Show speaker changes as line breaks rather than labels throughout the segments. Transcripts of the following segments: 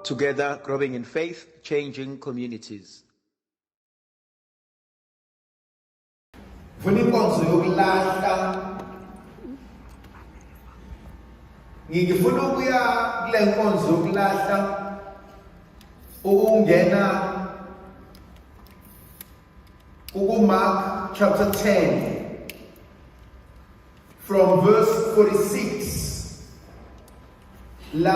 Together, growing in faith, changing communities.
Funa inkonzo yokulahla ngifuna ukuya kule nkonzo yokulahla ukungena Mark chapter 10 from verse 46 la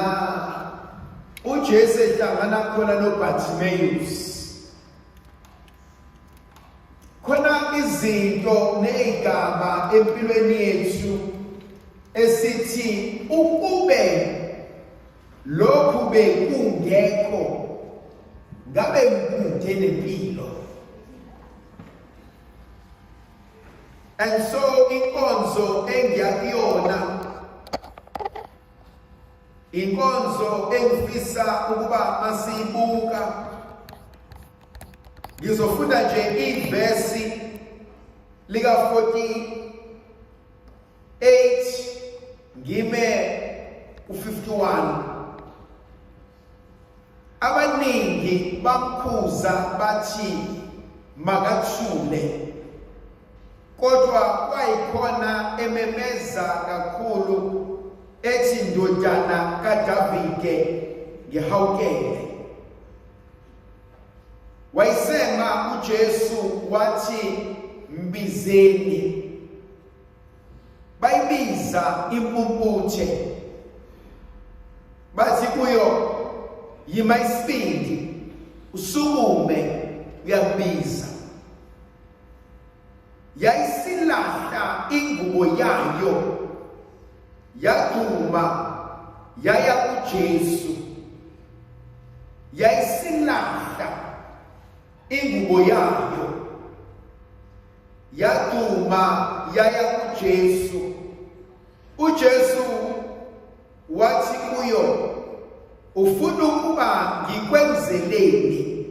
uJesu ehlangana khona noBartimaeus. Khona izinto neigama empilweni yethu esithi ukube lokhu bekungekho ngabe ngikude nempilo. And so inkonzo engiyakuyona inkonzo engifisa ukuba masiyibuka ngizofunda nje ivesi lika 48 ngime u51. Abaningi bamkhuza bathi makathule, kodwa kwayikhona ememeza kakhulu ethi ndodana kaDavide ngihawukele. Wayisema uJesu wathi mbizeni. Bayibiza impumputhe bathi kuyo yima isibindi usukume uyabiza. Yayisilahla ingubo yayo yaduma yaya kuJesu. Yayisilahla ingubo yayo yaduma yaya kuJesu. uJesu wathi kuyo ufuna ukuba ngikwenzeleni?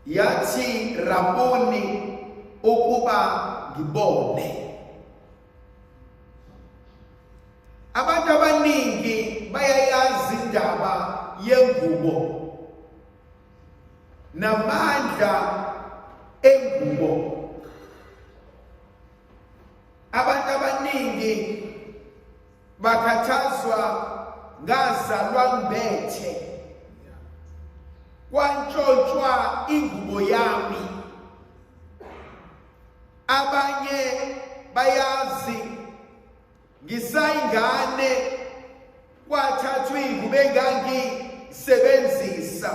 Yathi Raboni, ukuba ngibone. Abantu abaningi bayayazi indaba yengubo namandla engubo. Abantu abaningi bakhathazwa ngazalwa ngibethe, kwantshontshwa ingubo yami. Abanye bayazi ngisayingane kwathathwa ingubo engangisebenzisa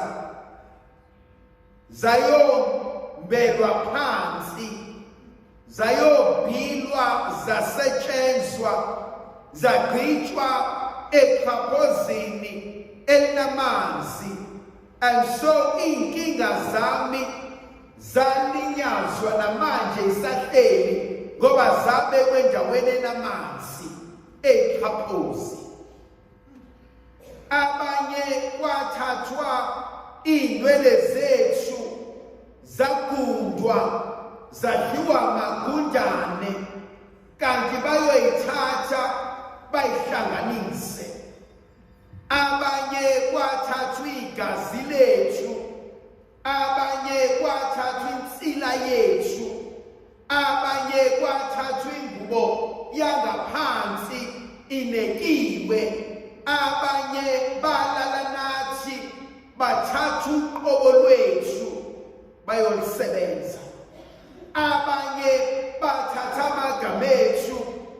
zayombelwa phansi, zayobhilwa, zasetshenzwa, zagqitshwa exhaphozini elinamanzi. And so inkinga zami zalinyazwa namanje isahleli ngoba zabekwe endaweni enamanzi exhaphozi. Abanye kwathathwa inwele zethu zagundwa zadliwa magundane kanti bayoyithatha bayihlanganise. Abanye kwathathwa igazi lethu, abanye kwathathwa insila yethu, abanye kwathathwa ingubo yangaphansi inekiwe, abanye balala nathi bathatha uqobo lwethu bayolisebenza. Abanye bathatha amagama ethu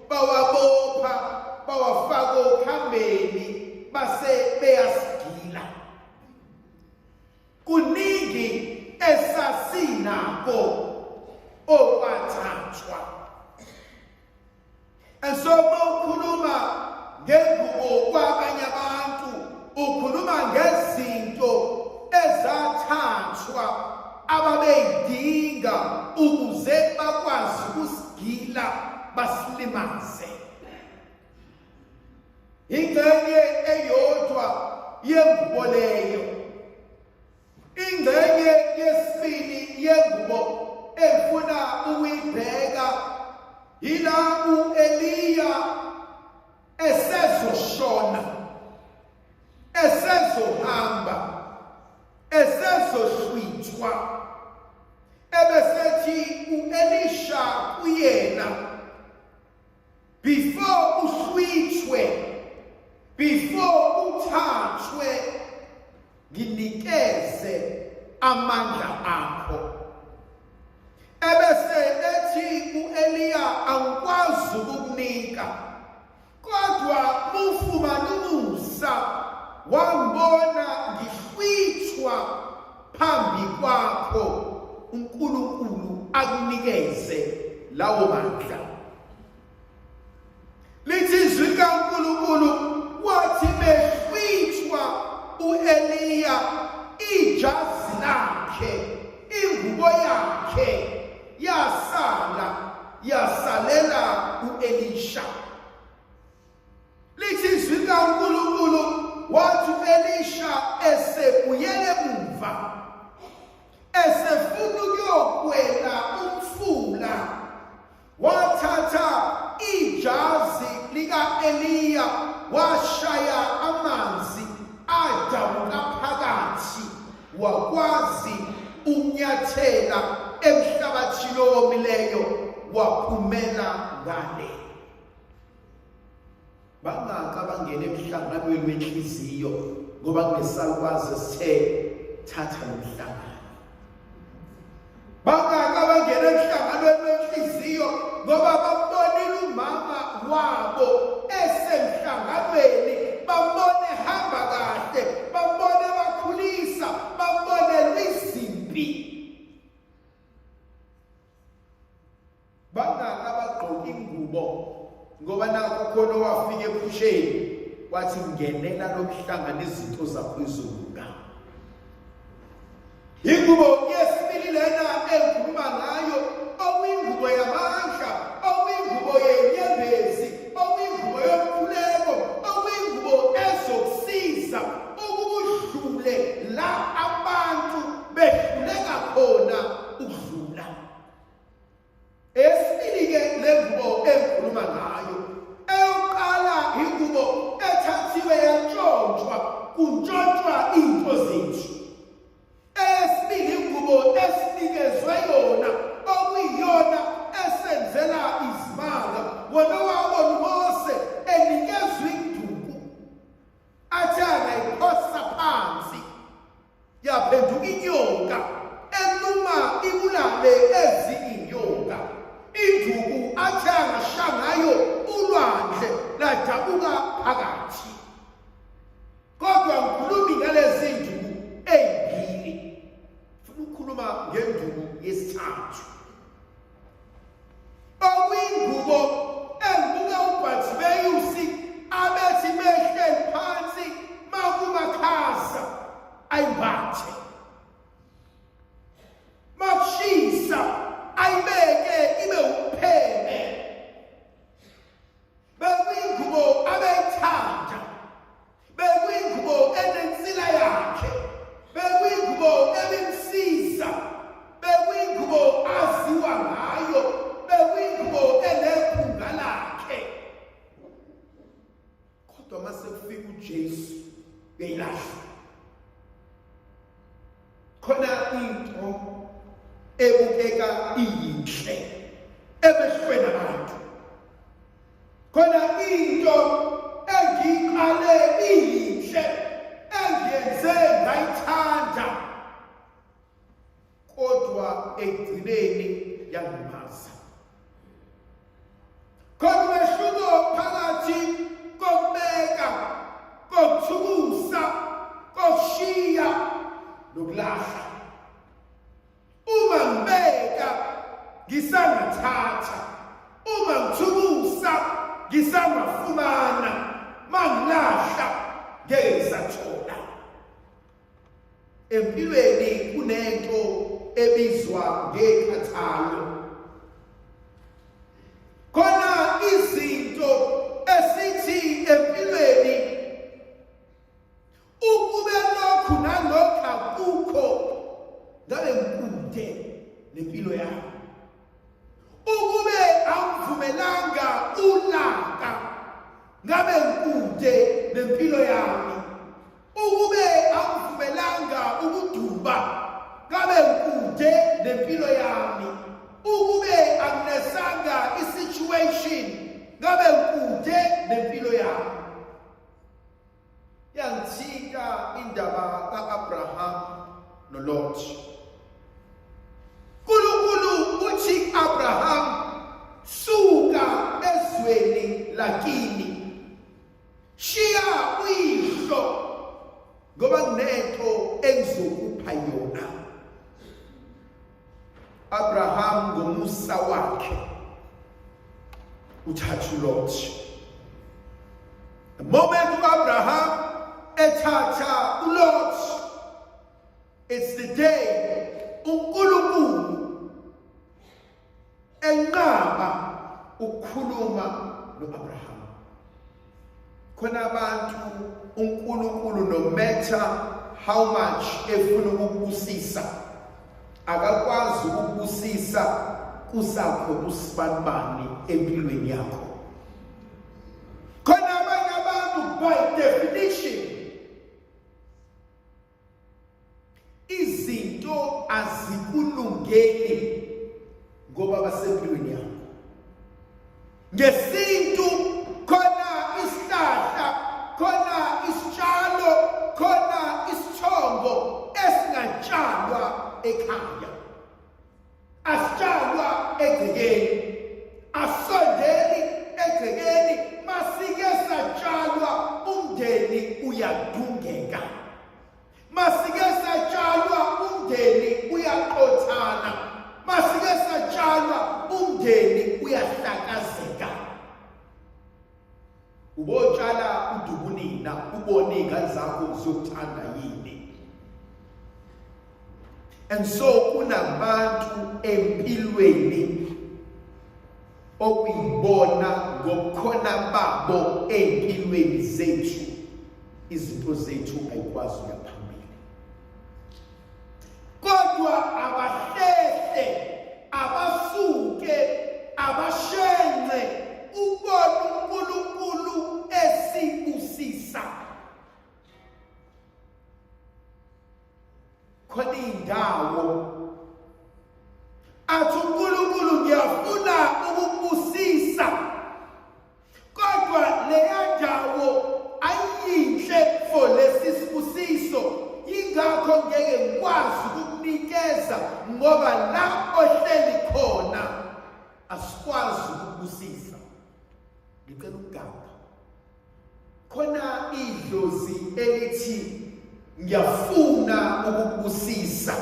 bawabopha bawafaka okhambeni base beyasigila. Kuningi esasinako okwathathwa. And so mawukhuluma ngengubo kwabanye abantu ukhuluma ngezinto ezathathwa ababeyidinga ukuze bakwazi ukusigila basilimaze. Ingxenye eyodwa yengubo leyo, ingxenye yesibili yengubo efuna ukuyibheka yilapho Eliya esezoshona before uthathwe nginikeze amandla akho. Ebese ethi uEliya angikwazi ukukunika, kodwa mufumana umusa wambona ngihlwithwa phambi kwakho, uNkulunkulu akunikeze lawo mandla. Lithi izwi likaNkulunkulu wathi behlwithwa uEliya ijazi lakhe, ingubo yakhe yasalela uElisha. Lithi izwi likaNkulunkulu wathi uElisha esebuyele emuva, esefuna ukuyokwela umfula, wathatha ijazi lika-Eliya washaya amanzi adabuka phakathi, wakwazi ukunyathela emhlabathini owomileyo, waphumela ngale. Bangaka bangena emhlanganweni wenhliziyo ngoba kunesalukwazi esithe thatha nomhlangano. Bangaka bangena emhlanganweni wenhliziyo ngoba babonile umama wabo esemhlanganweni, babone hamba kahle, babone bakhulisa, babone lizimpi. Bangaka bagqoka ingubo ngoba nakho khona wafika ephusheni wathi ngenela lomhlangano izinto zaphezulu nga. Ingubo yesibili lena engikhuluma ngayo, okuyingubo yamandla, okuyingubo yenyembezi, okuyingubo yomkhuleko, okuyingubo ezokusiza ukudlule la abantu behluleka khona ukudlula. Esibili-ke le ngubo engikhuluma ngayo, eyokuqala ingubo ethathiwe yantshontshwa, kuntshontshwa into zethu. Esibili ingubo esinikezwe yona, okuyiyona esenzela izimanga. Wona wabona uMose enikezwe induku, athi angayiphosa phansi, yaphenduka inyoka enuma ibulale ezinye inyoka. Induku athi angashangayo ulwandle ladabuka phakathi. Kodwa ngikhulumi ngalezi induku ey'mbili, funa ukukhuluma ngenduku yesithathu, okuyingubo engibuka uBhathimeyusi abethi behleli phansi makumakhaza ayimbathe, makushisa ayibeke ibe upheme. Bekuyingubo abeyithanda, bekuyingubo enensila yakhe, bekuyingubo ebimsiza, bekuyingubo aziwa ngayo, bekuyingubo enephunga lakhe. Kodwa mase kufika uJesu uyayilahla. Khona into ebukeka iyinhle emehlweni abantu, khona into engiyiqale iyinhle engiyenze ngayithanda, kodwa ekugcineni yangimaza. Khona umehluko phakathi kokubeka, kokuthukusa, kokushiya nokulahla. Uma ngibeka ngisangathatha, uma ngithukusa ngisangafumana, mangilahla ngeke ngisathola. Empilweni kunento ebizwa ngekhathalo. Khona izinto esithi empilweni ukube lokhu nalokhu akukho, ngabe ngikude nempilo yami. Ukube angivumelanga ulaka, ngabe ngikude nempilo yami. Ukube angivumelanga ukuduba, ngabe ngikude nempilo yami. Ukube anginesanga isituation, ngabe ngikude nempilo yami. kunento engizokupha yona. Abraham ngomusa wakhe uthatha uLot. The moment Abraham ethatha uLot, it's the day uNkulunkulu enqaba ukukhuluma noAbraham. Khona abantu uNkulunkulu no matter how much efuna ukubusisa akakwazi ukubusisa kusakho kusibanibani empilweni yakho. Khona abanye abantu by definition izinto azikulungeli ngoba basempilweni yakho. Ngesintu khona isihlahla, khona isitshalo, khona isithombo esingatshalwa ekhaya. Asitshalwa egcekeni, asondeli egcekeni, masike satshalwa umndeni uyadungeka. Masike satshalwa umndeni uyaqothana. Masike satshalwa umndeni uyahlakazeka. Ubotshala udubunina ubone ingane zakho zokuthanda yini. And so kunabantu empilweni okuyibona ngokukhona babo empilweni zethu izinto zethu ayikwazi ukuyaphambili. Kodwa abahlehle, abasuke, abashenxe ubona uNkulunkulu esibusisa. Khona indawo athi uNkulunkulu ngiyafuna ukubusisa, kodwa leya ndawo ayinhle for lesi sibusiso, yingakho ngeke ngikwazi ukukunikeza ngoba la ohleli khona asikwazi ukubusisa. Ngicela ukugaba khona idlozi elithi ngiyafuna ukubusisa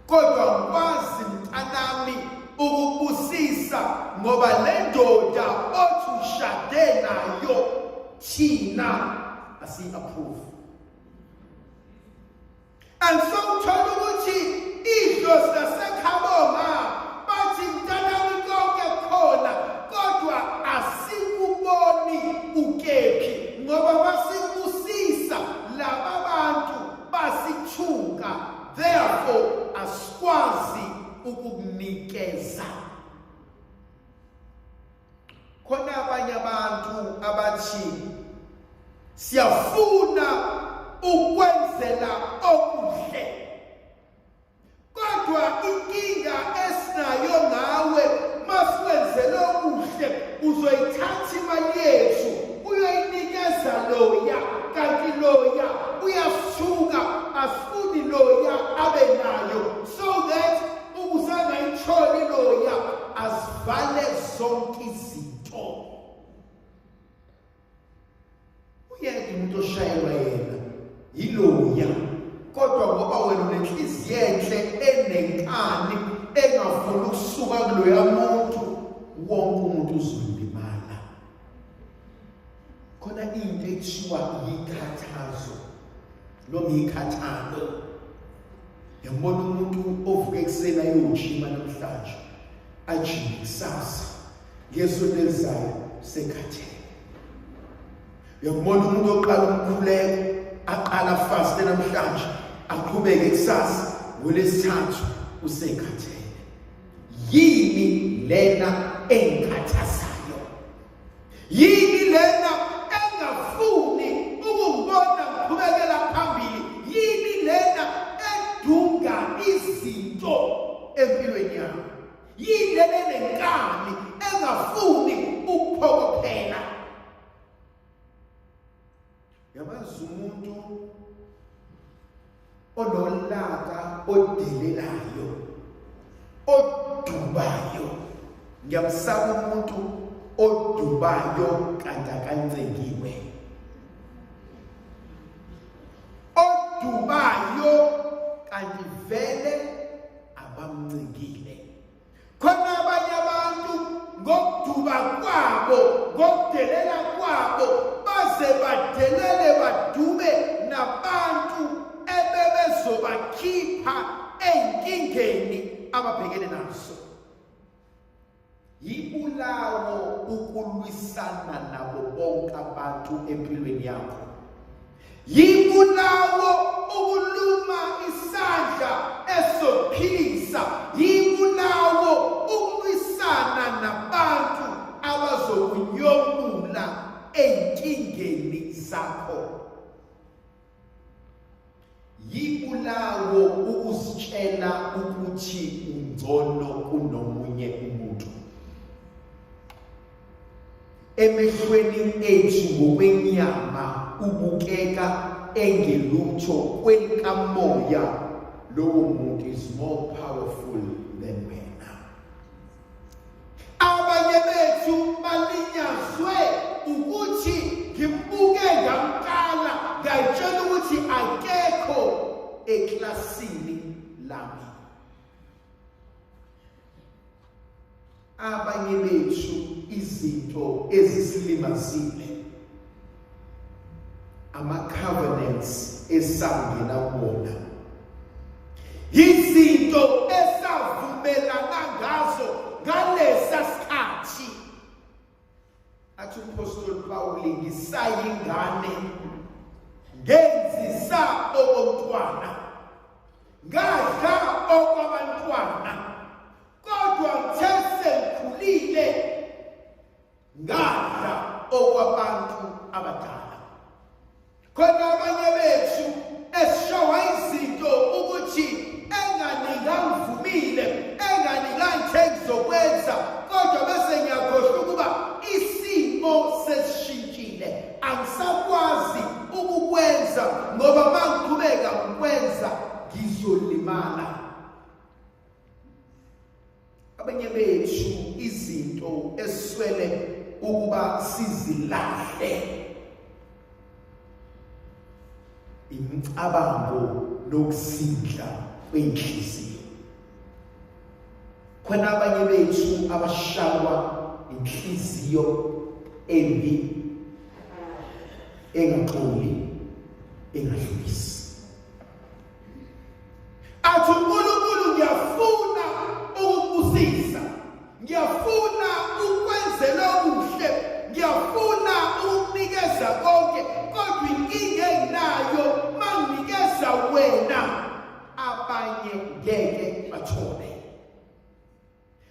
kodwa ngikwazi mntanami ukubusisa ngoba le ndoda othi ushade nayo thina asi-approve. And so uthola ukuthi idlozi laseKhabonga bathi mntanami konke khona kodwa asikuboni ukephi ngoba basibusisa laba bantu basithuka, therefore asikwazi ukukunikeza. Khona abanye abantu abathi siyafuna ukwenzela okuhle, kodwa inkinga esinayo ngawe masikwenzele okuhle uzoyithatha imali yethu uyoyinikeza loya, kanti loya uyasuka asifuni loya abe nayo, so that ukuzangayitholi loya asivale zonke izinto. Uyeke umuntu oshayelwa yena yiloya, kodwa ngoba wena unenhliziyo enhle enenkani engafuni ukusuka kuloya muntu, wonke umuntu uzolimala. Khona into ekuthiwa yikhathazo noma yikhathalo. Yabona umuntu ovuka ekuseni ayojima namhlanje ajime kusasa ngesonto elizayo sekhathele. Yabona umuntu oqala umkhuleko aqala faste namhlanje aqhubeke kusasa ngolesithathu usekhathele. Yini lena engikhathazayo? Yini lena engafuni ukungibona ngiqhubekela phambili? Yini lena edunga izinto empilweni yami? Yini lena enenkani engafuni ukuphokophela? Yabazi umuntu onolaka odelelayo, odubayo. Ngiyamsaba umuntu odubayo kanti akancengiwe. odubayo kanti vele abamncikile. Khona abanye abantu ngokuduba kwabo, ngokudelela kwabo, baze badelele badume nabantu ebebezobakhipha enkingeni ababhekene nazo. Yibulawo ukulwisana nabo bonke abantu empilweni yakho. Yibulawo ukuluma isandla esophilisa. Yibulawo ukulwisana nabantu abazokunyomula enkingeni zakho. Yibulawo ukuzitshela ukuthi ungcono kunomunye umuntu. Emehlweni ethu ngokwenyama ubukeka engelutho, kwelikamoya lowo muntu is more powerful than wena. Abanye bethu balinyazwe ukuthi ngimbuke ngamkala, ngayitshela ukuthi akekho eklasini lami. Abanye bethu izinto ezisilimazile, ama-covenants esangena kuwona, izinto esavumelana ngazo ngalesa sikhathi. Athi uPostoli Pawuli, ngisayingane ngenzisa okomntwana, ngadla okwabantwana, kodwa ngithe sengikhulile ngadla okwabantu abadala. Khona abanye bethu esishawa izinto ukuthi enganingangivumile, engizokwenza, kodwa bese ngiyakhohlwa ukuba isimo sesishintshile, angisakwazi ukukwenza ngoba mangiqhubeka ukwenza ngizolimala. Abanye bethu izinto eswele ukuba sizilahle, imicabango nokusidla kwenhliziyo. Khona abanye bethu abashawa inhliziyo embi, engaxoli, engadlulisi. Athi uNkulunkulu, ngiyafuna ukubusisa, ngiyafuna ukwenzela okuhle, ngiyafuna ukunikeza konke, kodwa inkinga enginayo manginikeza wena abanye ngeke bathole.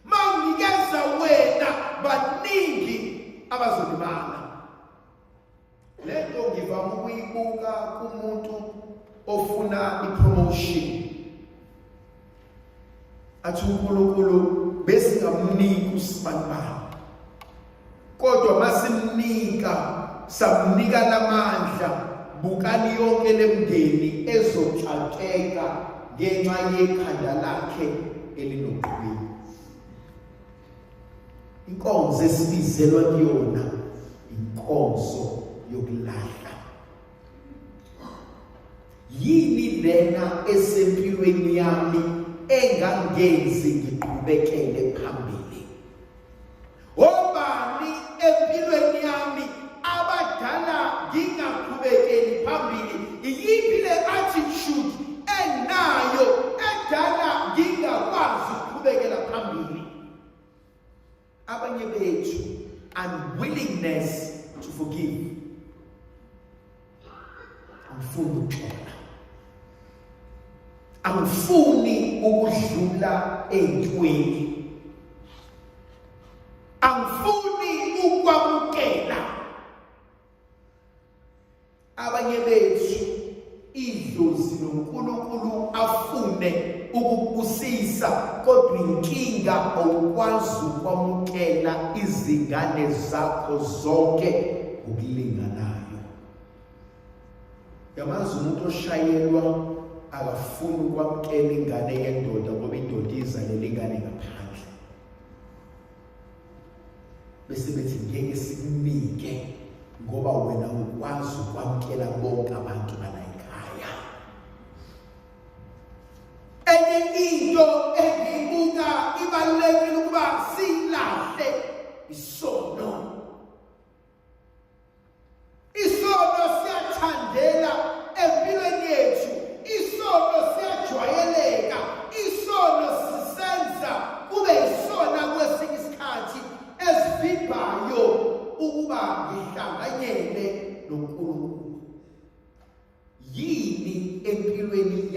Manginikeza wena baningi abazolimala. Lento ngivama ukuyibuka kumuntu ofuna ipromotion. Athi uNkulunkulu besingamnika usibanibani, kodwa masimnika samnika lamandla, bukani yonke lemndeni ezoxakeka ngenxa yekhanda lakhe elinoqhwi. Inkonzo esibizelwa kuyona inkonzo yokulahla. Yini lena esempilweni yami engangenzi ngiqhubekele phambili? Obani empilweni yami abadala ngingaqhubekeli phambili? Iyiphi le attitude enayo edala ngingakwazi ukuqhubekela phambili? Abanye bethu, unwillingness to forgive. Angifuni ukuxola, angifuni ukudlula ey'ntweni, angifuni ukwamukela. Abanye bethu idlozi noNkulunkulu afune ukubusisa, kodwa inkinga awukwazi ukwamukela izingane zakho zonke ukulinganayo. Yamazi umuntu oshayelwa akafuni ukwamukela ingane yendoda ngoba indoda izalele ingane ngaphandle. Bese bethi ngeke sikunike ngoba wena ukwazi ukwamukela bonke abantu bala ekhaya.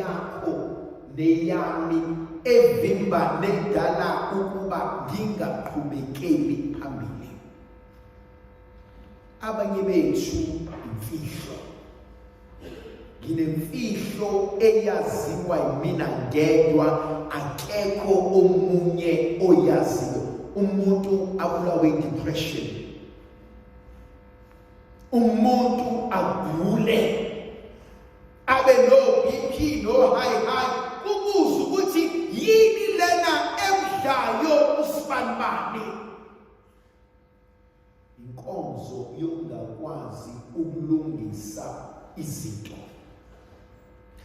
yakho neyami evimba nedala ukuba ngingaqhubekeli phambili. Abanye bethu imfihlo. Nginemfihlo eyaziwa yimina ngedwa, akekho omunye oyaziyo. Umuntu abulawe depression, umuntu agule, abe no BP no high, kubuza ukuthi yini lena emdlayo usibanibani. Inkonzo yokungakwazi ukulungisa izinto.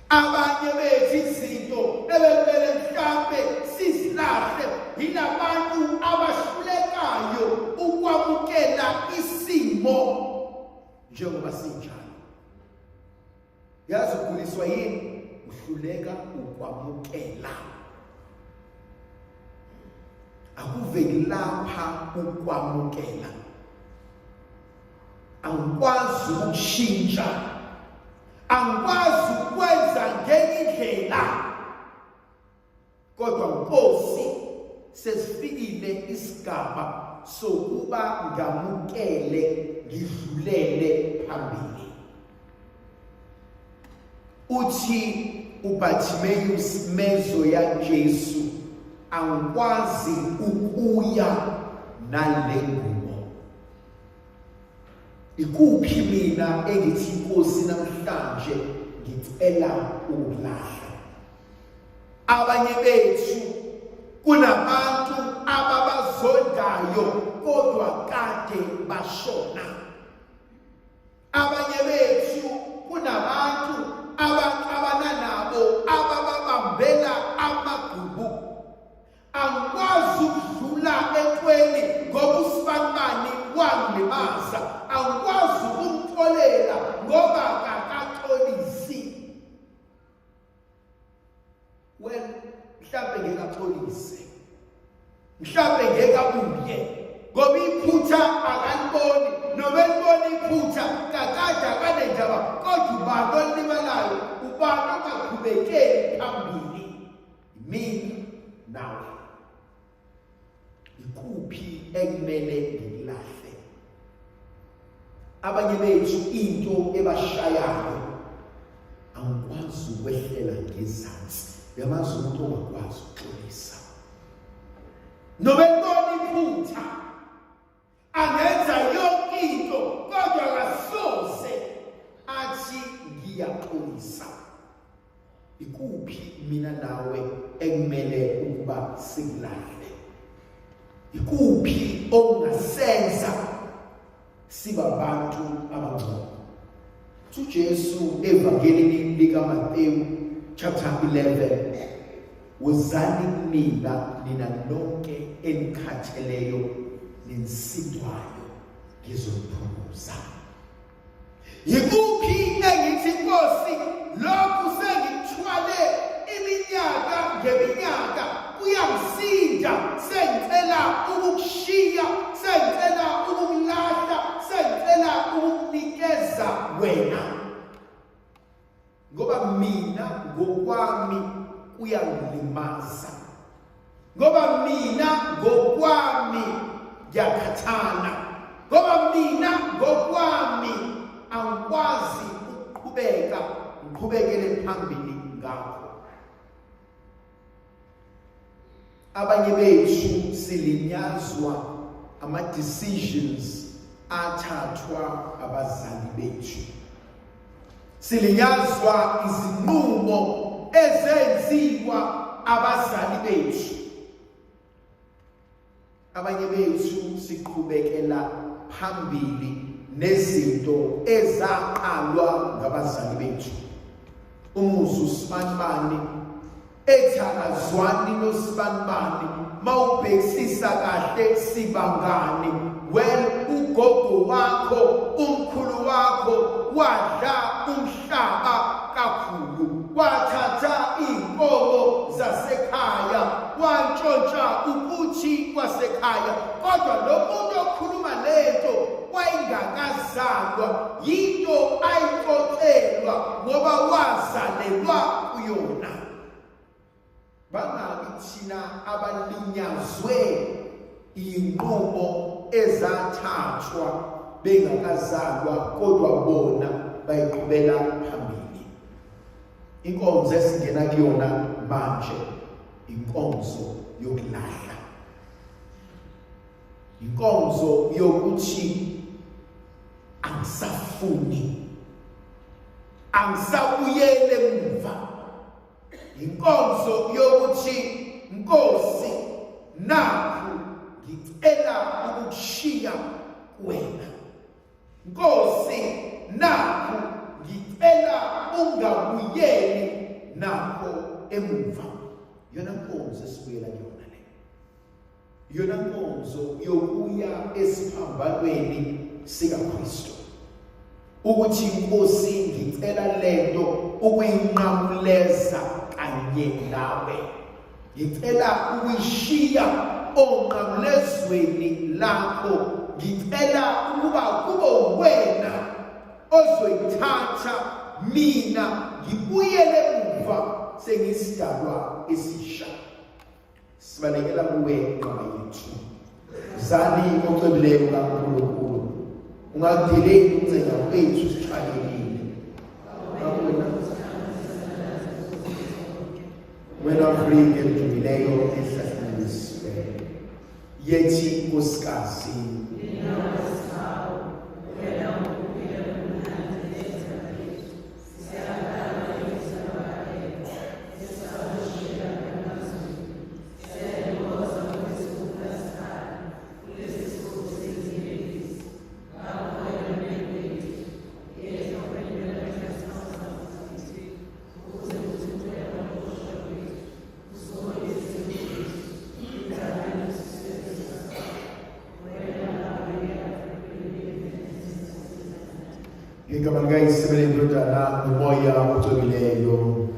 Abanye bethu izinto ebebele mhlambe sizilahle yilabantu abahlulekayo ukwamukela isimo njengoba sinjalo. Yazi ukuguliswa yini? Uhluleka ukwamukela. Akuveli lapha ukwamukela. Angikwazi ukushintsha, angikwazi ukwenza ngenye indlela, kodwa Nkosi sesifikile isigaba sokuba ngamukele, ngidlulele phambili. Uthi uBartimaeus mezo ya Jesu, angikwazi ukuya nale ngubo. Ikuphi mina engithi Nkosi namhlanje ngicela ukulahla? Abanye bethu kunabantu ababazondayo kodwa kade bashona. Abanye bethu kunabantu abaxabana nabo abababambela amagubu. Angikwazi ukudlula eqweni ngoba usibanibani wangilimaza. Angikwazi ukumxolela ngoba akaxolisi. Well, mhlambe ngekaxolise, mhlambe ngekabuye, ngoba iphutha akaliboni, noma elibona iphutha kakade akanendaba, kodwa ubani olimalayo, ubani ongaqhubekeli phambili, mina nawe. Ikuphi ekumele ngililahle? Abanye bethu into ebashayayo, angikwazi ukwehlela ngezansi. Yamazi umuntu ongakwazi ukuxolisa, noma elibona iphutha, angenza yonke into, kodwa akasoze athi ngiyaxolisa. Ikuphi mina nawe ekumele ukuba sikulahle? Ikuphi okungasenza siba abantu abangcono? uJesu evangelini likaMateyu chapter 11, wozani kumina nina nonke enikhatheleyo nensindwayo, ngizoniphumuza. Yikuphi engithi Nkosi, lokhu sengithwale iminyaka ngeminyaka, kuyangisinda, sengicela ukukushiya, sengicela ukukulahla, sengicela ukukunikeza wena, ngoba mina ngokwami kuyangilimaza, ngoba mina ngokwami ngiyakhathana, ngoba mina ngokwami angikwazi ngiqhubekele phambili ngakho. Abanye bethu silinyazwa ama-decisions athathwa abazali bethu, silinyazwa izinqumo ezenziwa abazali bethu. Abanye bethu siqhubekela phambili nezinto ezaqalwa ngabazali bethu. Umuzi usibanibani ethi akazwani nosibanibani, mawubhekisisa kahle sibangani. Well, ugogo wakho, umkhulu wakho wadla umhlaba kakhulu, wathatha inkomo zasekhaya, wantshontsha ukuthi kwasekhaya, kodwa lo muntu okhuluma lento wayengakazalwa, yinto ayixoxelwa ngoba wazalelwa kuyona. thina abalinyazwe inqubo ezathathwa bengakazalwa kodwa bona bayiqhubela phambili. Inkonzo esingena kuyona manje inkonzo yokulahla, inkonzo yokuthi angisafuni, angisabuyele emuva, inkonzo yokuthi Nkosi nakhu ngicela ukukushiya wena, Nkosi nakhu ngicela ungabuyeli nakho emuva. Yona nkonzo esibuyela kuyona le, yona nkonzo yokuya esiphambanweni sikaKristu, ukuthi Nkosi ngicela lento ukuyinqamuleza kanye nawe, ngicela ukuyishiya onqamulezweni lakho, ngicela ukuba kube wena ozoyithatha mina ngibuyele emuva sengisidalwa esisha. Sibalekela kuwe nqaba yethu, zali ocebileyo kaNkulunkulu, ungadeleli ukucenga kwethu sixakekile. Wena mfrike mjubileyo ehlahlelisiweyo, yethi nkosikazi Ingamalungayisibele indodana nomoya ocebileyo.